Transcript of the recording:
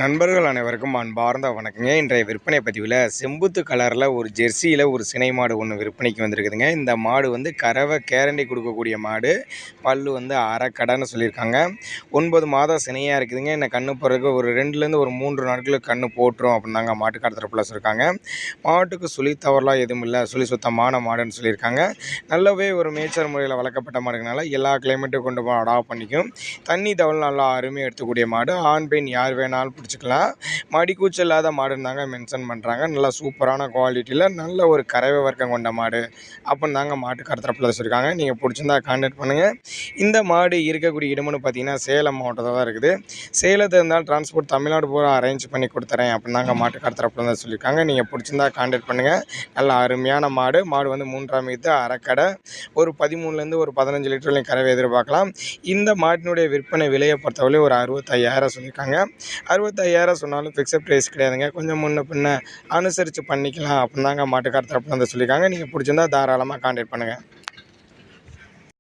நண்பர்கள் அனைவருக்கும் அன்பார்ந்த வணக்கங்க. இன்றைய விற்பனை பதிவில் செம்புத்து கலரில் ஒரு ஜெர்சியில் ஒரு சினை மாடு ஒன்று விற்பனைக்கு வந்திருக்குதுங்க. இந்த மாடு வந்து கறவை கேரண்டி கொடுக்கக்கூடிய மாடு. பல்லு வந்து அரைக்கடைன்னு சொல்லியிருக்காங்க. 9 மாதம் சினையாக இருக்குதுங்க. இந்த கன்று பிறகு ஒரு 2லேருந்து ஒரு 3 நாட்களுக்கு கன்று போட்டுரும் அப்படின்னாங்க மாட்டுக்கார தரப்பில் சொல்லியிருக்காங்க. மாட்டுக்கு சுழி தவறலாம் எதுவும் இல்லை, சுழி சுத்தமான மாடுன்னு சொல்லியிருக்காங்க. நல்லாவே ஒரு மேய்ச்சல் முறையில் வளர்க்கப்பட்ட மாடுனால எல்லா கிளைமேட்டும் கொண்டு போய் அடாப்ட் பண்ணிக்கும். தண்ணி தவள் நல்லா அருமையாக எடுத்துக்கூடிய மாடு. ஆண் பெண் யார் வேணாலும் பிடிச்சிக்கலாம். மடி கூச்சல் இல்லாத மாடுன்னு தாங்க மென்ஷன் பண்ணுறாங்க. நல்லா சூப்பரான குவாலிட்டியில் நல்ல ஒரு கறவை வர்க்கம் கொண்ட மாடு அப்படின்னு தாங்க மாட்டுக்கார தரப்பில் சொல்லியிருக்காங்க. நீங்கள் பிடிச்சிருந்தா கான்டாக்ட் பண்ணுங்கள். இந்த மாடு இருக்கக்கூடிய இடம்னு பார்த்தீங்கன்னா சேலம் மாவட்டத்தில் தான் இருக்குது. சேலத்தில் இருந்தால் டிரான்ஸ்போர்ட் தமிழ்நாடு பூரா அரேஞ்ச் பண்ணி கொடுத்துறேன் அப்படின்னு தாங்க மாட்டுக்கார தரப்பில் தான் சொல்லியிருக்காங்க. நீங்கள் பிடிச்சிருந்தா கான்டாக்ட் பண்ணுங்கள். நல்ல அருமையான மாடு. மாடு வந்து 3ஆம் ஈத்து அரைக்கடை. ஒரு 13லேருந்து ஒரு 15 லிட்டர்லையும் கறவை எதிர்பார்க்கலாம். இந்த மாட்டினுடைய விற்பனை விலையை பொறுத்தவரை ஒரு 65,000 சொல்லியிருக்காங்க. 65,000 சொன்னாலும் ஃபிக்ஸட் ப்ரைஸ் கிடையாதுங்க. கொஞ்சம் முன்ன பின்ன அனுசரித்து பண்ணிக்கலாம் அப்படின்னு தாங்க மாட்டுக்கார தரப்புல வந்து சொல்லியிருக்காங்க. நீங்கள் பிடிச்சிருந்தா தாராளமாக கான்டாக்ட் பண்ணுங்கள்.